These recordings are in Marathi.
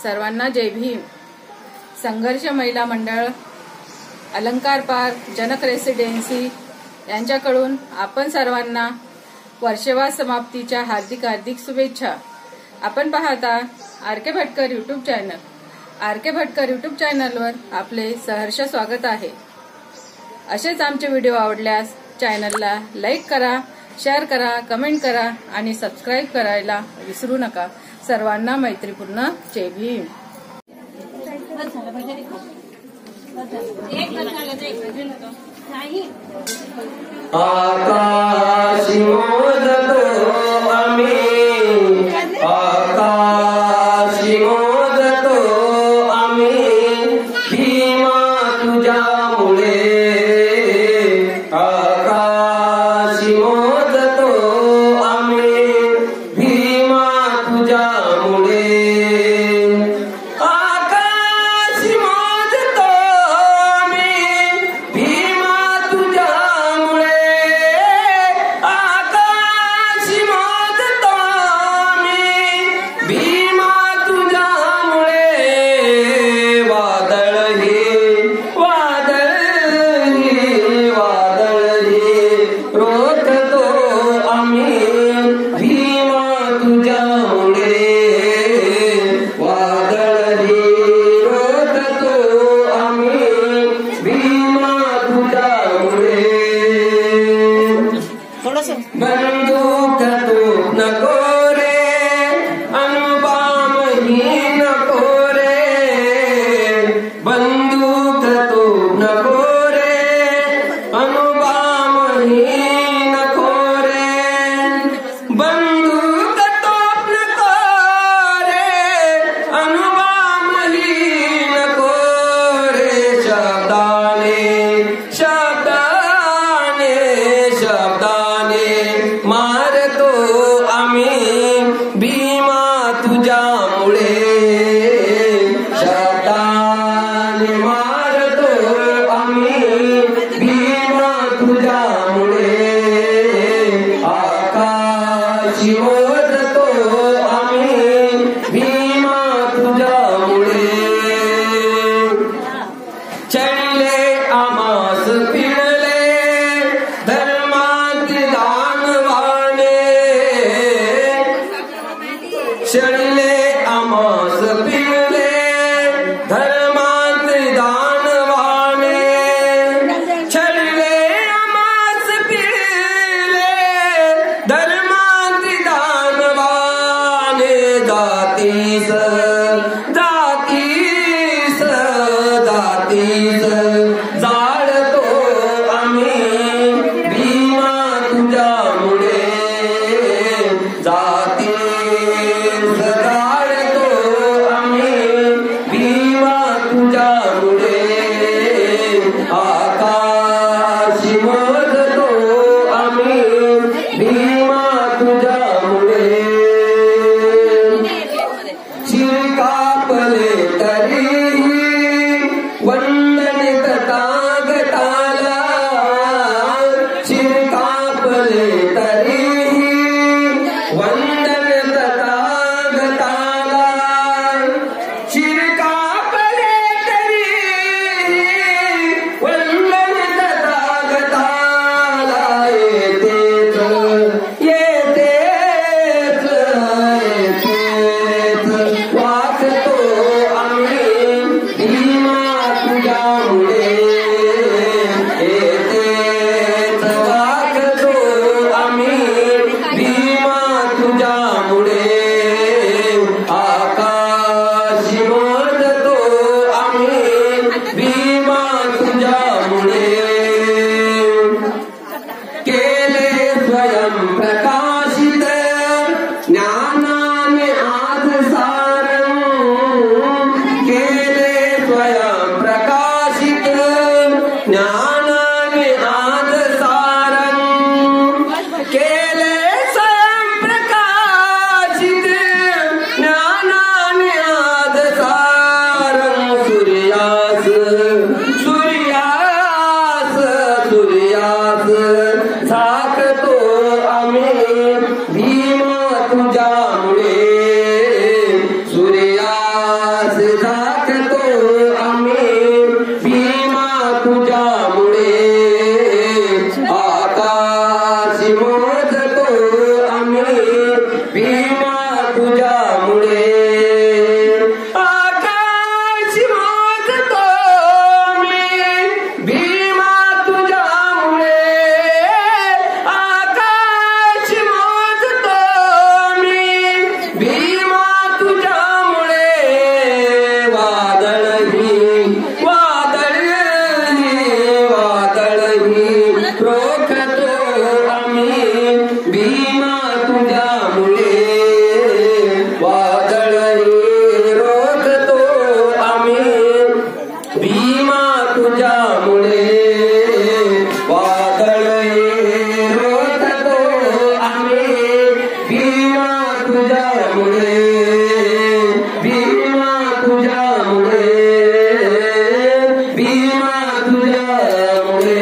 सर्वांना जय भीम। संघर्ष महिला मंडळ, अलंकार पार्क, जनक रेसिडेन्सी यांच्याकडून आपण सर्वांना वर्षवास समाप्तीच्या हार्दिक हार्दिक शुभेच्छा। आपण पाहता R K. Bhatkar YouTube channel. R K. Bhatkar YouTube चॅनलवर आपले सहर्ष स्वागत आहे। असेच आमचे व्हिडिओ आवडल्यास चॅनलला लाईक करा, शेअर करा, कमेंट करा आणि सबस्क्राईब करायला विसरू नका। सर्वांना मैत्रीपूर्ण जय भीम। आकाशी मोदतो आम्ही, आकाशी मोदतो आम्ही, भीमा तुझ्यामुळे। आकाशी मोदतो आम्ही, भीमा तुझ्यामुळे। आकाशी मोदतो आम्ही, भीमा तुझ्यामुळे। आकाशी मोदतो आम्ही, भीमा तुझ्यामुळे। वादळ हे वादळ हे वादळ हे रोखतो आम्ही, भीमा तुझ्यामुळे। वादळ हे रोखतो आम्ही, भीमा तुझ्यामुळे। बंदूक तू नको रे, अणुबॉम्ब ही नको रे। बंदूक तू नको रे, अणुबॉम्ब ही नको रे। बंदूक तोप नको रे, अणुबॉम्ब ही नको रे। शब्दाने शब्दाने शब्दाने मारतो आम्ही, भीमा तुझ्यामुळे। शब्दाने मारतो आम्ही, भीमा तुझ्यामुळे। आकाशी मोदतो आम्ही, भीमा तुझ्यामुळे। चढले आमास फिरले धर्मात दानवाने। चढले आमास फिरले धर्मात दानवाने। चढले आमास फिरले धर्मात दानवाने। जातीस जातीस जातीस जाळतो आम्ही, भीमा तुझ्यामुळे। जातीस जाळतो आम्ही, भीमा तुझ्यामुळे। आकाशी मोदतो आम्ही, भीमा तुझ्यामुळे। वादळही रोखतो आम्ही भीमा तुझ्यामुळे वादळही रोखतो आम्ही भीमा तुझ्यामुळे भीमा तुझ्यामुळे भीमा तुझ्यामुळे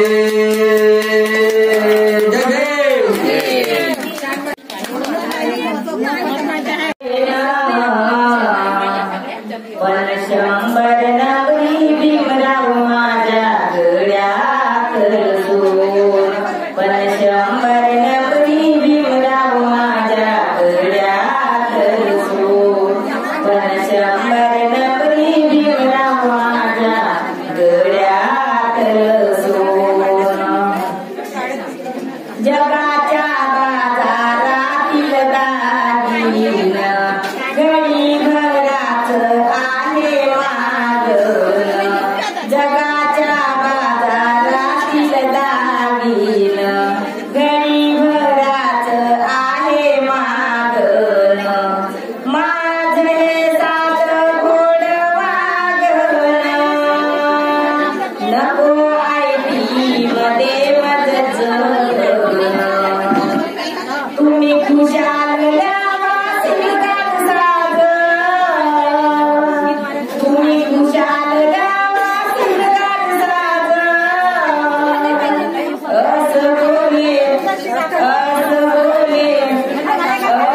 शंभर नगरी भीमराव माझ्या गळ्यात रसून पण शंभर नगरी भीमराव माझ्या गळ्यात रसून पण शंभर नगरी भीमराव माझ्या गळ्यात रसून जगाच्या बाजारातील दागिन घडी भराच आहे मागण जगाच्या बाजारातील दागिन घडी भराच आहे मागण माझे सात गोड वागण नको आयती मध्ये मज तुम्ही खुशाल तुम्ही खुशाल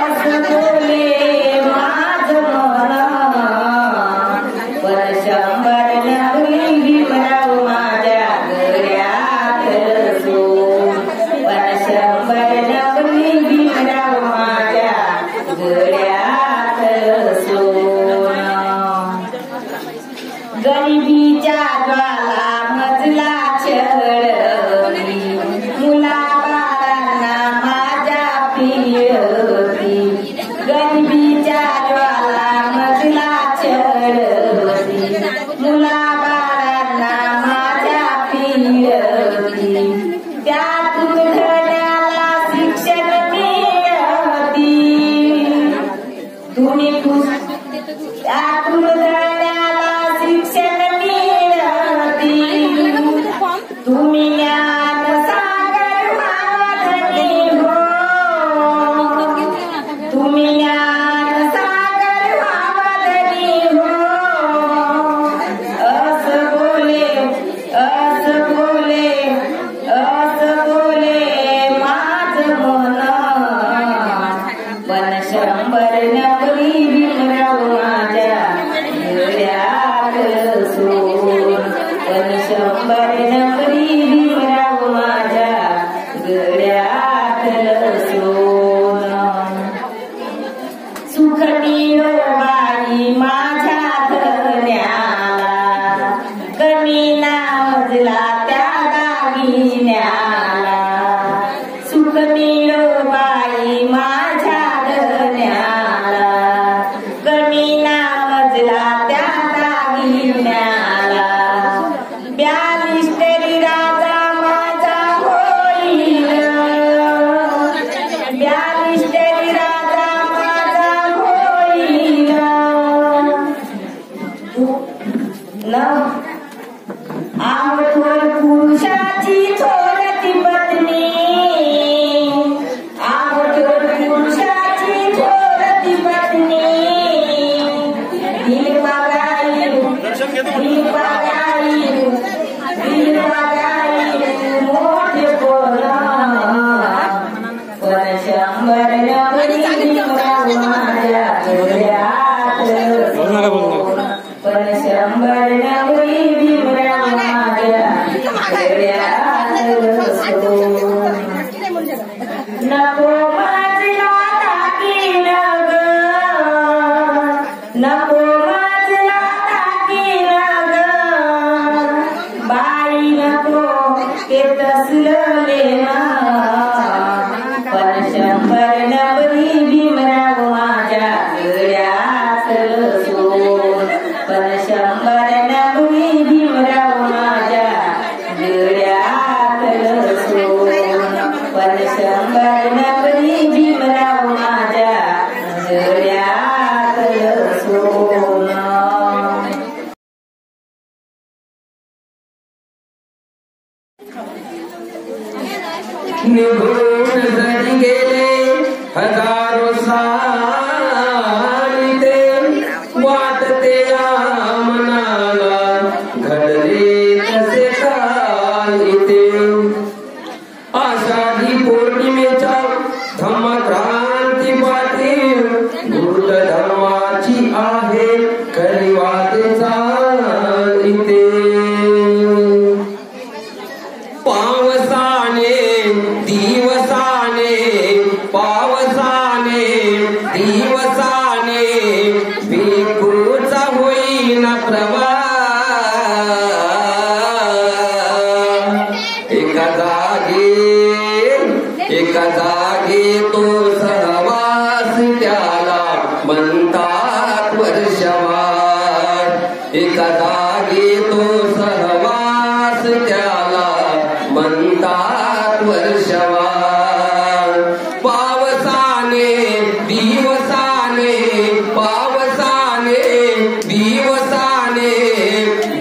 असं बोले माझ पण शंभर नगरी भीमराव माझ्या गळ्यात रसून पण शंभर नगरी भीमराव माझ्या गळ्यात रसून गरिबीच्या ज्वाला मजला चढली मुलाबाळांना माझ्या पियती गरिबीच्या ज्वाला मजला चढली मुलाबाळांना माझ्या पियती त्यातून धड्याला शिक्षण मिळती तुम्ही त्यातून धड्याला शिक्षण मिळती तुम्ही ज्ञान सागर वादनी हो तुम्ही ज्ञान सागर वादनी हो असं बोले माझ मन पण शंभर नगरी भीमराव माझ्या गळ्यात रसून पण शंभर नगरी भीमराव माझ्या गळ्यात रसून सुख मिळो बाई माझ्या धन्याला कमी नामजला त्या दागिन्याला सुख मिळो बाई माझ्या धन्याला कमी नामजला त्या दागिन्याला 42 तरी राजा माझा होईल 42 तरी राजा माझा होईल आवडवर पुरुषाची थोरती पत्नी आवडवर पुरुषाची थोरती पत्नी दिल बघाई मोठे पोर पण शंभर नगरी भीमराव माझ्या गळ्यात पण शंभर नगरी भीमराव माझ्या गळ्यात नको माझला दागिन ग नको माझला दागिन ग बाई नको ते तसलले पण शंभर नगरी भीमराव माझ्या गळ्यात रसून पण शंभर नगरी भीमराव माझ्या गळ्यात रसून पण शंभर नगरी भीमराव माझ्या गळ्यात धर्माची आहे खरी वाटेचा इथे पावसाने दिवसाने पावसाने दिवसाने भिकूचा होईना प्रवाह एका जागी तो सहवास त्याला म्हणतात वर्षवास एका जागी तो सहवास त्याला म्हणतात वर्षवास पावसाने दिवसाने पावसाने दिवसाने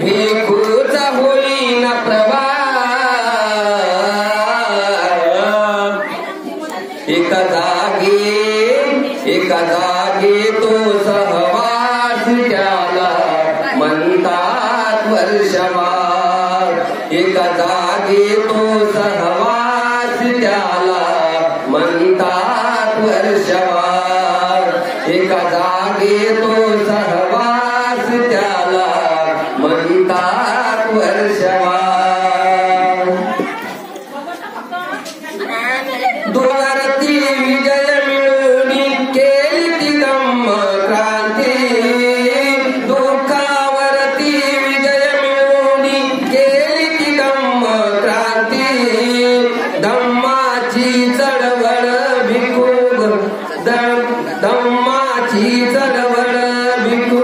भिकूचा होईना प्रवाह एका जागी तो सहवास त्याला म्हणतात वर्षवास एका जागी तो सहवास त्याला म्हणतात वर्षवास एका जागी तो सहवास त्याला म्हणतात वर्षवास दुरारती विजय मिळून केली ती धम्म क्रांती दुःखावरती विजय मिळून केली ती धम्म क्रांती धम्माची चळवळ भिकू धम्माची चळवळ भिकू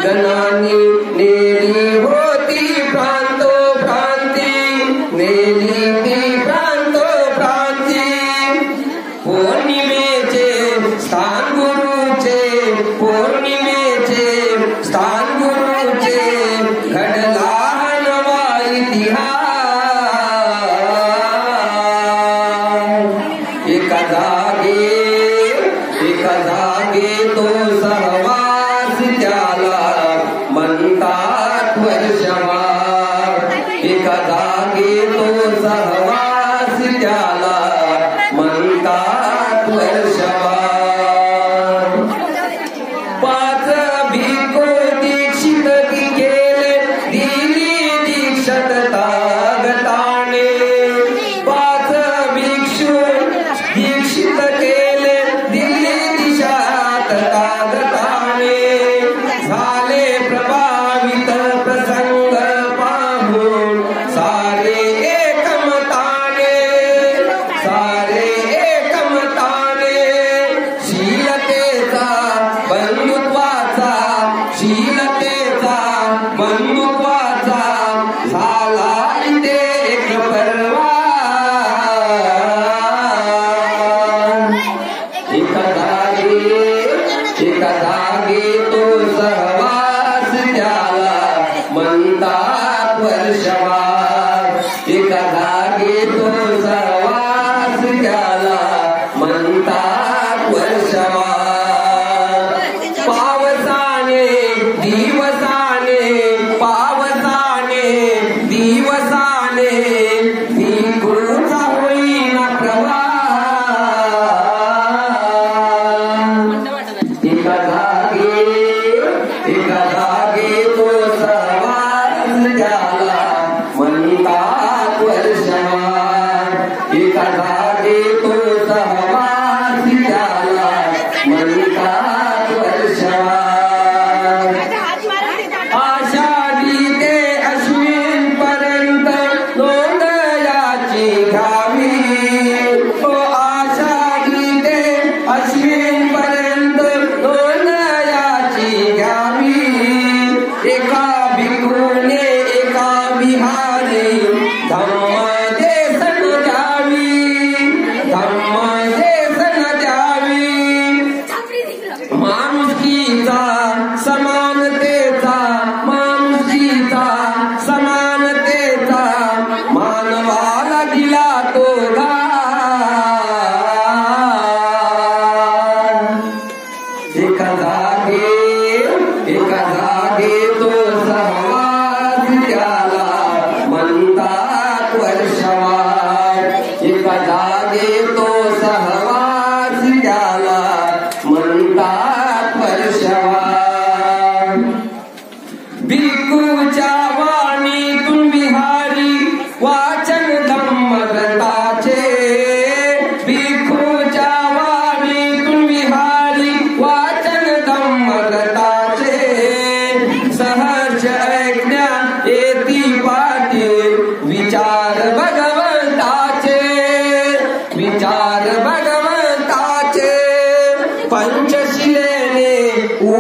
गणांनी नेली होती प्रांतोप्रांती नेली ती प्रांतोप्रांती पौर्णिमेचे स्थान गुरुचे पौर्णिमेचे स्थान गुरुचे घडला नवा इतिहास एका जागी तो सहवास त्याला म्हणतात वर्षवास एका जागी तो सहवास त्याला म्हणतात वर्षवास पाच भिक्खू दीक्षित गेले दिली दीक्षितता गताने पाच भिक्षू दीक्षित केले दिली दिशात गताने झाले प्रभावित प्रसंग पाहून सारे एकमताने शीलतेचा बंधुत्वाचा झाला इथे एक पर्वा एका जागी तो सहवास त्याला म्हणतात वर्षवास एका जागी तो सहवास त्याला म्हणतात वर्षवास पावसाने दिवसाने पावसाने दिवसाने भिकूचा होईना प्रवाह एका जागी तो सहवास त्याला म्हणतात वर्षवास एका जागी तो सहवास त्याला म्हणतात वर्षवास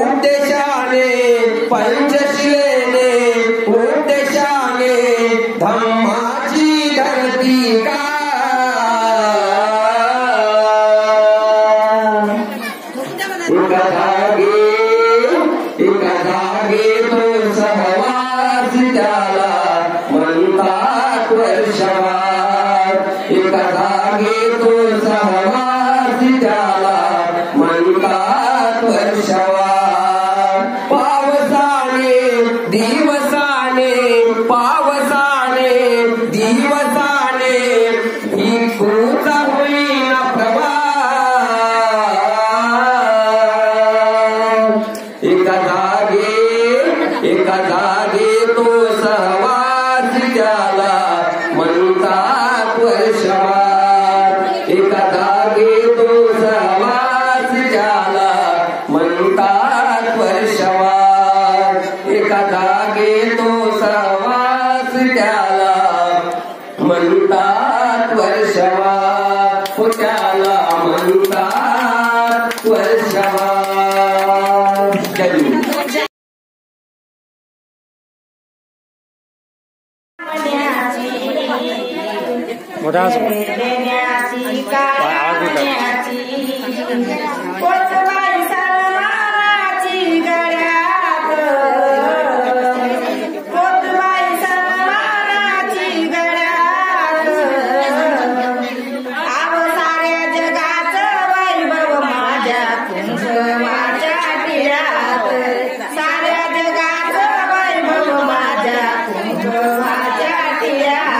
उद्देशाने पंचशिलेने उद्देशाने धम्माची धरती का एका जागे तो सहवास त्याला म्हणतात वर्षवास एका जागे तो सहवास त्याला म्हणतात वर्षवास पावसाने दिवसाने पावसाने दिवसाने ही कोचा होईना प्रवास एका जागे तो सहवास त्याला म्हणतात वर्षवास एका जागे तो सहवास त्याला म्हणतात वर्षवास एका जागे तो सहवास त्याला म्हणतात वर्षवास त्याला म्हणतात वर्षवास. मोठा कोचबाई सलमानाची गड्यात कोचबाई सलमानाची गड्यात आव साऱ्या जगाचं वैभव माझ्या कुंकवाच्या टिळ्यात साऱ्या जगाचं वैभव माझ्या कुंकवाच्या टिळ्यात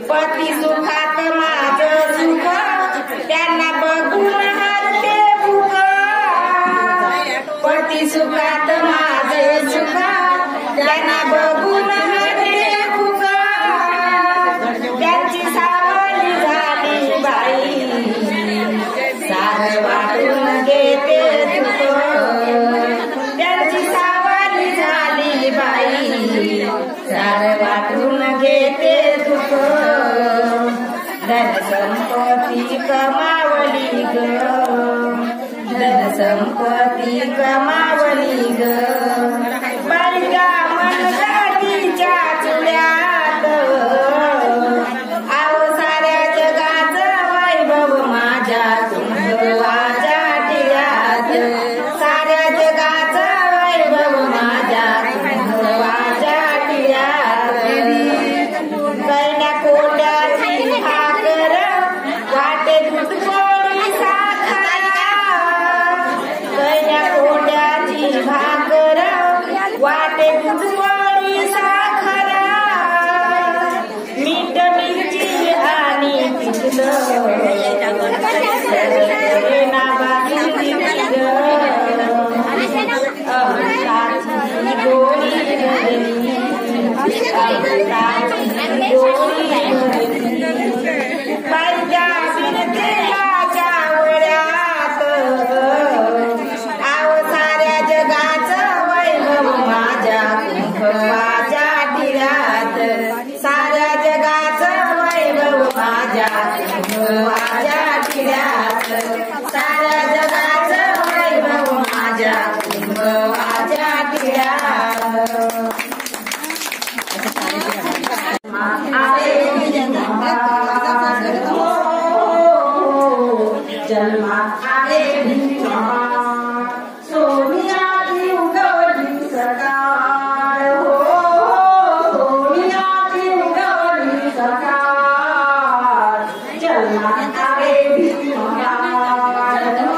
पती सुखात माझं सुख त्यांना बघून हरते भूक पती सुखात माझं सुख त्यांना बघून हरते भूक त्यांची सावली झाली बाई सारं वाटून घेते दुःख त्यांची सावली झाली बाई सारं वाटून घेते दुःख धन संपत्ती कमावली ग धन संपत्ती कमावली ग बाळगा मनगटीच्या चुड्यात आव साऱ्या जगाचं वैभव माझ्या कुंकवाच्या टिळ्यात साऱ्या जगाचं वैभव माझ्या कुंकवाच्या टिळ्यात कैल्या कोट्याची भाकर वाटे दूध गोडी साखरा कैल्या कोट्याची भाकर वाटे दूध गोडी साखरा मीठ मिरची आणि पिठलं ना बासुंदी अमृताची गोडी भरली अमृताची गोडी भरली पंजाबीन तेलाच्या वड्यात आव साऱ्या जगाचं वैभव माझ्या कुंकवाच्या टिळ्यात साऱ्या जगाचं वैभव माझ्या कुंकवाच्या टिळ्यात साऱ्या जगाचं वैभव माझ्या कुंकवाच्या टिळ्यात जन्मात आले भीमा सोनियाची उगवली सकाळ हो सोनियाची उगवली सकाळ जन्मात आले भीमा हो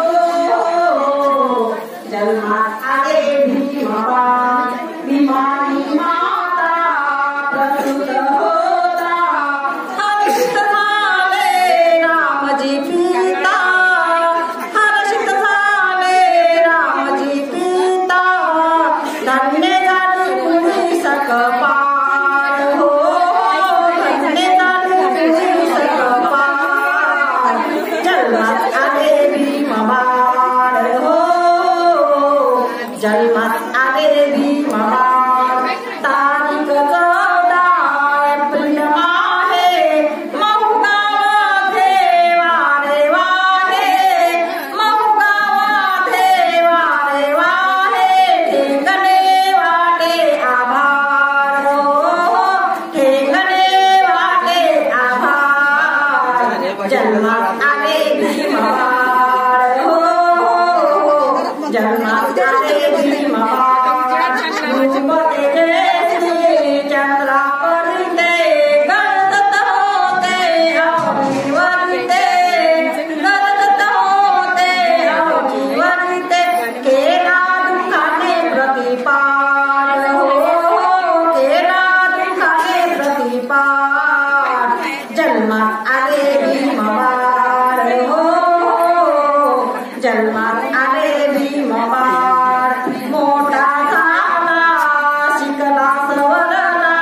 जन्मात आले भीमा भीमानी माता प्रसूत होता हर्षित झाले रामजी पिता हर्षित झाले रामजी पिता धन्य झाले पुरी सकपाल हो धन्य झाले पुरी सकपाल जन्मात आले भीमबाळ हो जन्मात आले भीमबाळ तारीख 14 एप्रिल आहे महुगावात वारे वारे महुगावात जन्मात आले भीमबाळ रूपते जयश्री चंद्रावरते गळत होते अवनीवरते गळत होते अवनीवरते केला दुःखाने प्रतिपाल हो केला दुःखाने प्रतिपाल जन्मात आले भीमबाळ हो जन्मात आले भीमबाळ मोठा झाला शिकला सवरला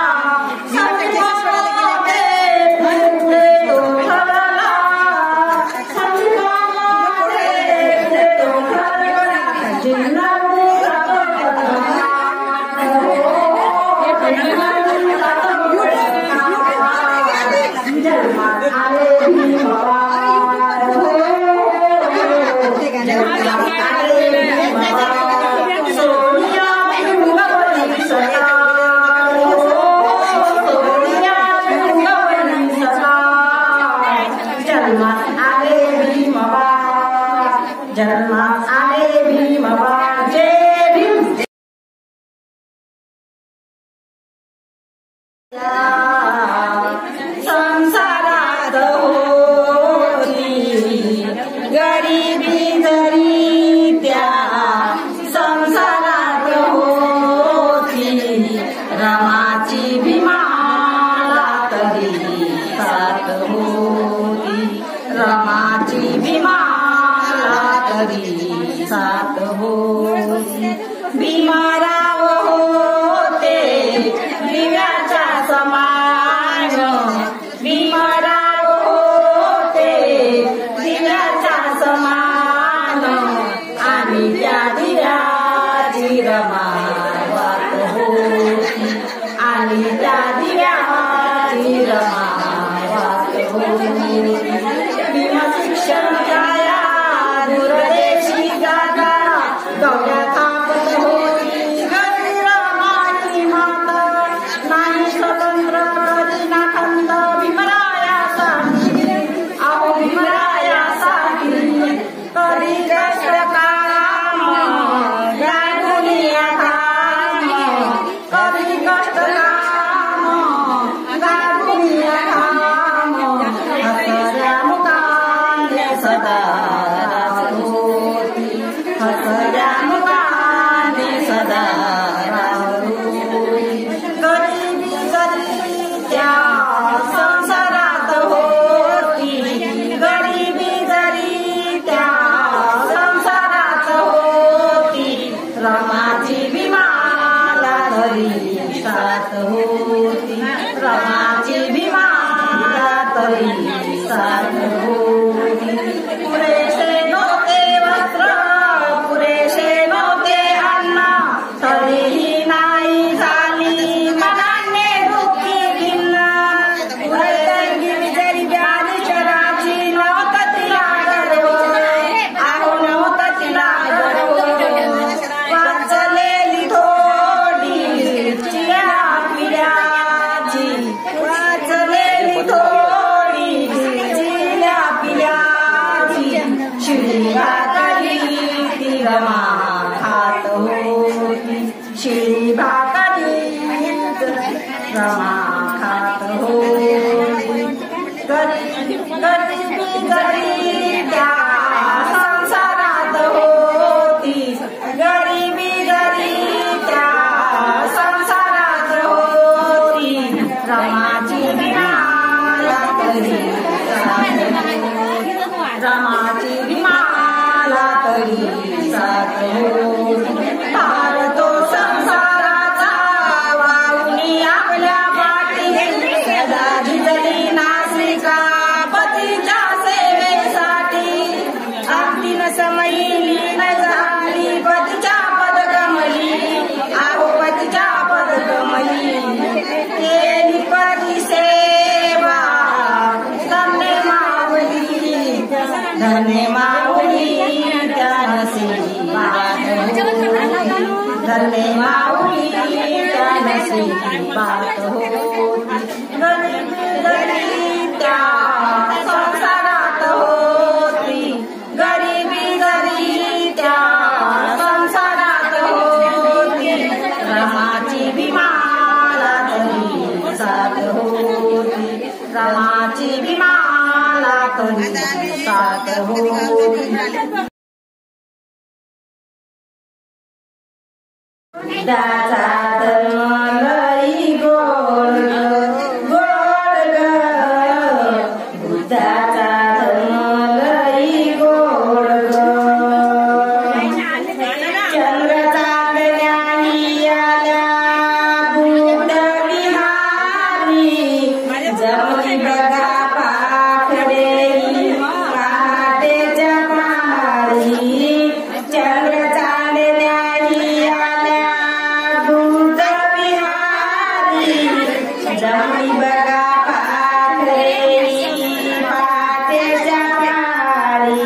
संस्काराने पुढे तो ठरला संस्काराने पुढे तो ठरला जिल्हापुरा जन्मात आले भीमबाळ जन्मात आले भीमबाळ सोनिया भृंगवती सदा सोनिया भृंगवती सदा जन्मात आले भीमबाळ जन्मात आले भीमबाळ जय भीम संसारात होती गरिबी जरी त्या संसारात होती रमाची भीमाला तरी साथ होती रमाची भीमाला तरी साथ होती भीमाराव होते दिव्याच्या समान भीमराव होते दिव्याच्या समान आणि त्या दिव्याची रमा वात होती आणि त्या दिव्याची रमा वात होती भीम शिक्षण जाया दूरदेशी जाता गवळ्या थापत होती घरी रमाई माता नाही स्वतंत्र करीना खंत भीमरायासाठी अहो भीमरायासाठी करी कष्ट काम गायमुनिया काम करी कष्ट काम गायमुनिया काम हसऱ्या मुखाने सदा राहत होती हसऱ्या मुखाने सदा राहत होती गरिबी जरी त्या संसारात होती गरिबी जरी त्या संसारात होती रमाची भीमाला तरी साथ होती रमाची भीमाला तरी साथ होती पुरेसे नव्हते वस्त्र पुरेसे नव्हते अन्न तरीही नाही झाली मनाने दुःखी भिन्न पुरे गिरिजरी ज्ञानेश्वराची नव्हतं तिला गर्व आहो नव्हतं तिला गर्व वाचलेली थोडी चिया पिढ्याची वाचलेली थोडी चिया पिढ्याची शिळ्या करी ती रमा खात होती शिळी भाकरी रमा खात होती गरिबी जरी त्या संसारात होती गरिबी जरी त्या संसारात होती रमाची भीमाला तरी साथ होती रमाची भीमाला तरी साथ होती तार तो संसाराचा वाहुनी आपल्या पाठी सदा झिजली नासिका पतीच्या सेवेसाठी अंतिम समयी लीन झाली पतीच्या पदकमली आहो पतीच्या पदकमली केली पती सेवा धन्य माऊली धन्य माऊली त्या नशिबात धन्य माऊली त्या नशिबात होती गरिबी त्या संसारात होती गरिबी त्या संसारात बुद्धाचा धर्म लई गोड गोड ग, बुद्धाचा धर्म लई गोड ग. चंद्र चांदण्यानी आल्या बुद्ध विहारी, जमली बघा पाखडेई पहाटेच्या पहाडी. चंद्र चांदण्यानी आल्या बुद्ध विहारी, जमली बघा पाखडेई पहाटेच्या पहाडी.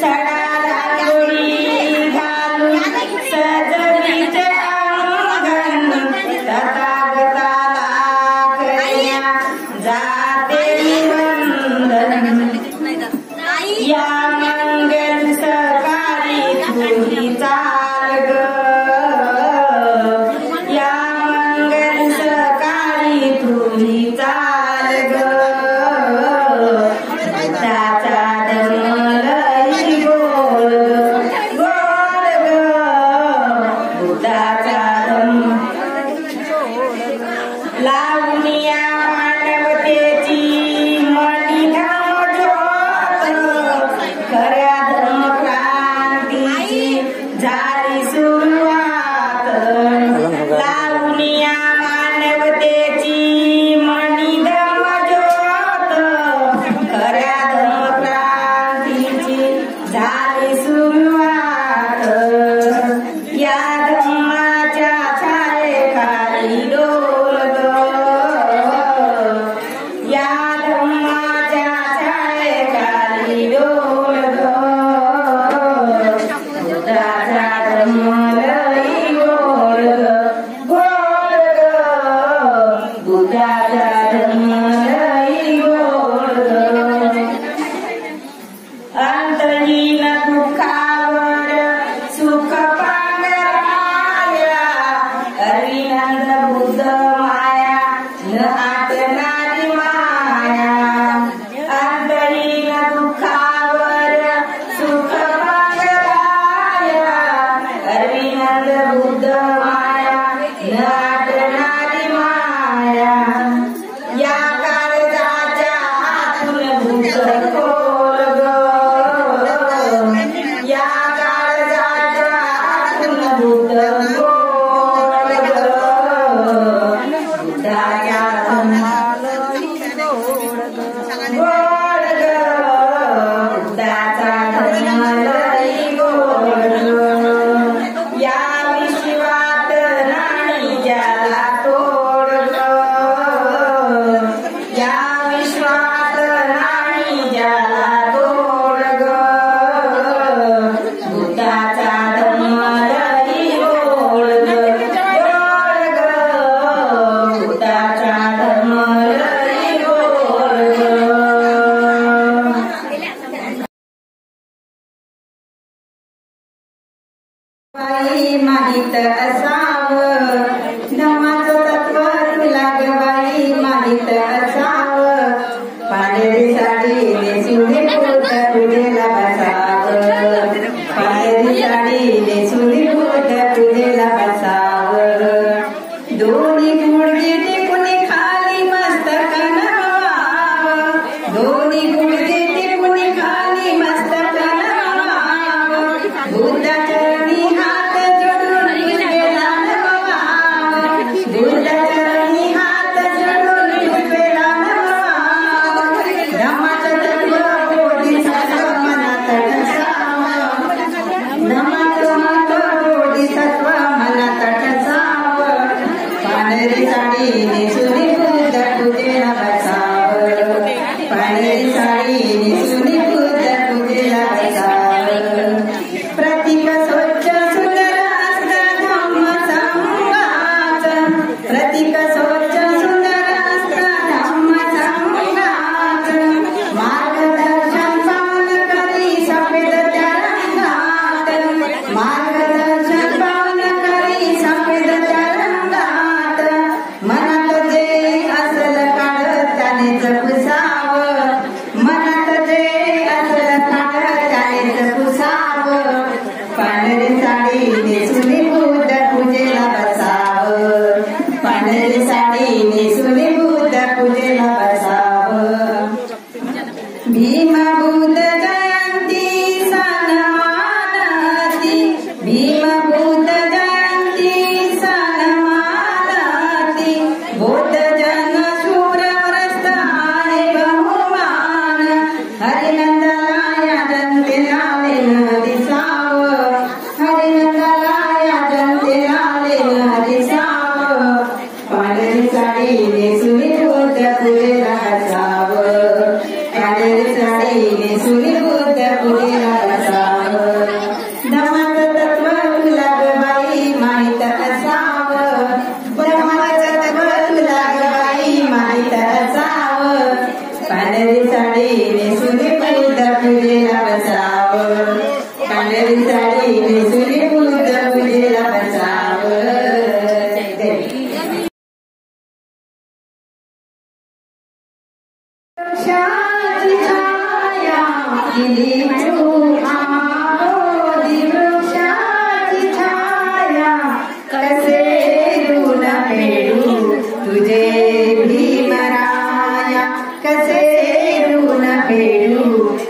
सडा रांगोळी घालून सजवीचे अंगण, तथागताला कन्या जाते वंदन. या मंगल सकाळी तुझी चाल ग, या मंगल सकाळी तुझी चाल ग. बुद्धाचा धर्म लई गोड गोड ग, बुद्धाचा धर्म. लावणिया मानवतेची मणी धर्म ज्योत, खऱ्या धर्म क्रांतीची झाली सुरुवात. लावणिया मानवतेची मणी धर्म ज्योत, खऱ्या धर्म क्रांतीची झाली सुरुवात. या धर्माच्या छायेखाली डोलत, या धर्माच्या छायेखाली डोलत. बुद्धाचा धर्म लई गोड गोड ग, बुद्धाचा धर्म लई गोड ग. अंतहीन दुःखावर सुख पांघराया, अरिनंद बुद्ध माया न आटणारी माया. अंतहीन दुःखावर सुख पांघराया, अरिनंद बुद्ध माया न आटणारी माया. या काळजाच्या आतून बुद्ध खोल ग, या काळजाच्या आतून बुद्ध खोल ग. बुद्धाच्या धर्माला गोड ग, बुद्धाचा धर्म लई गोड ग. या विश्वात नाही ज्याला तोड ग, या विश्वात नाही ज्याला तोड ग. बुद्धाचा धर्म लई गोड गोड ग, बुद्धाचा धर्म लई गोड ग. बाई माहित असावं धम्माचं तत्व तुला ग बाई माहित असावं. पांढरी साडी नेसून फुट तुझेला बसावं, पांढरी साडी नेसून फुट तुझेला बसावं. दोन्ही गुडघे टेकून खाली मस्तक नवावं, दोन्ही गुडघे टेकून खाली मस्तक नवावं. बुद्धाचरणी हात जोडून तुझेला नवावं, पांढरी साडी नेसुनी बुद्ध पूजेला बसावं, पांढरी साडी नेसुनी बुद्ध पूजेला बसावं. भीमा बुद्ध जयंती सण मानती, भीमा बुद्ध जयंती सण मानती. बौद्ध जन शूरव्रत आहे बहुमान, हरिनंदला या जनतेला लेणं दिसावं, हरिनंदला या जनतेला लेणं दिसावं. पांढरी साडी नेसुनी बुद्ध पूजेला बसावं, पांढरी साडी नेसुनी बुद्ध पूजेला बसावं. धर्माचं तत्व तुला ग बाई माहित असावं, धर्माचं तत्व तुला ग बाई माहित असावं. पांढरी साडी नेसुनी बुद्ध पूजेला बसावं, पांढरी साडी नेसुनी बुद्ध पूजेला बसावं. वृक्षाची छाया दिली तू आम्हाओधी, वृक्षाची छाया कसे ऋण फेडू तुझे भीमराया, कसे ऋण फेडू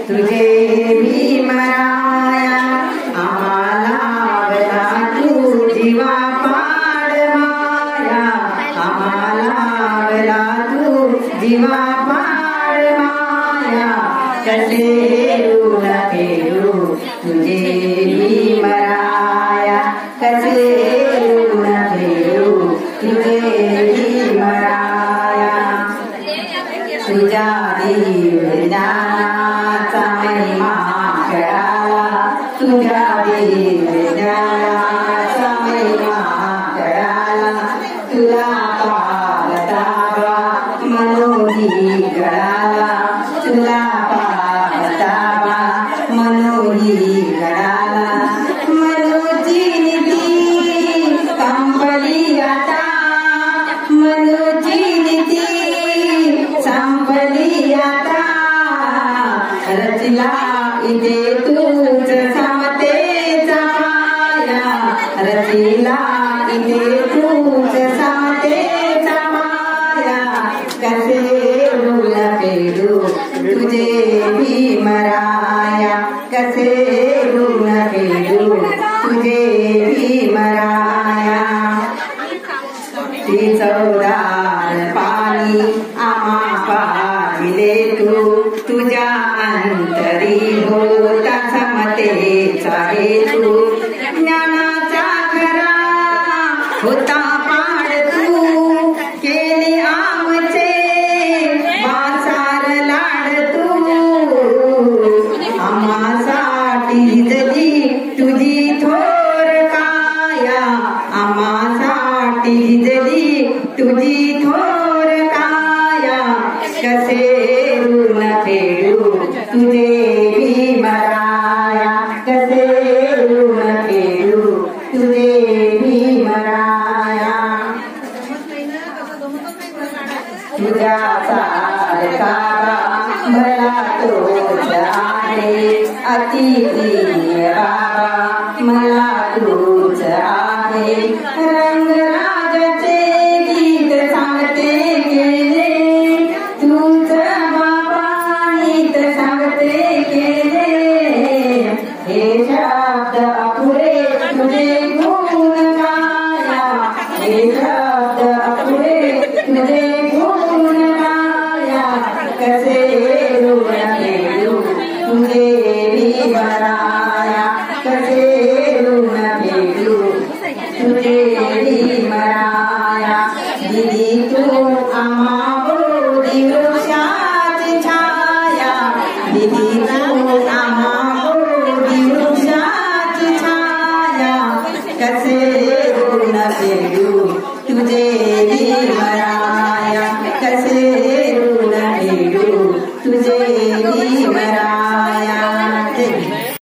तुझे भीमराया. आम्हाला बला तू जीवा पाड माया, आम्हाला बला तू जीवा पाड माया. कसे ऋण फेडू तुझे भीमराया, कसे ऋण फेडू तुझे भीमराया. तुझ्या दिव्य ज्ञानाचा महिमा कळाला, तुझ्या दिव्य ज्ञानाचा महिमा कळाला. तुला पाहताबा मनोही गळाला, तुला पाहताबा मनोही गळाला. मनोची नीती संपली आता, मनोची नीती संपली आता. रचला इथे तूच समतेचा माया, रचला इथे तूच समतेचा माया. कसे ऋण फेडू तुझे भीमराया, कसे ऋण फेडू तुझे भीमराया. ती चौदार पाणी आम्हा पाहिले तू, तुझ्या अंतरी होता समतेचा हेतू. ज्ञानाचा खरा होता पाड तू, केले आमचे वासार लाड तू. आम्हासाठी जली तुझी थोर काया, आम्हासाठी जली तुझी थोर काया. कसे ऋण फेडू तुझे भीमराया, कसे ऋण फेडू तुझे भीमराया. तुझ्या सारखा मला तोच आहे, अति प्रिय बाबा मला तूच आहे. रंगराजाचे गीत सांगते गेले, तूच बाबा गीत सांगते गेले. हे शब्द अपुरे तुझे गुण गाया, हे शब्द अपुरे तुझे गुण गाया. कसे ऋण फेडू तुझे भीमराया, कसे ऋण फेडू तुझे भीमराया. दिली तू आम्हाओधी वृक्षाची छाया, दिली तू आम्हाओधी वृक्षाची छाया. कसे ऋण फेडू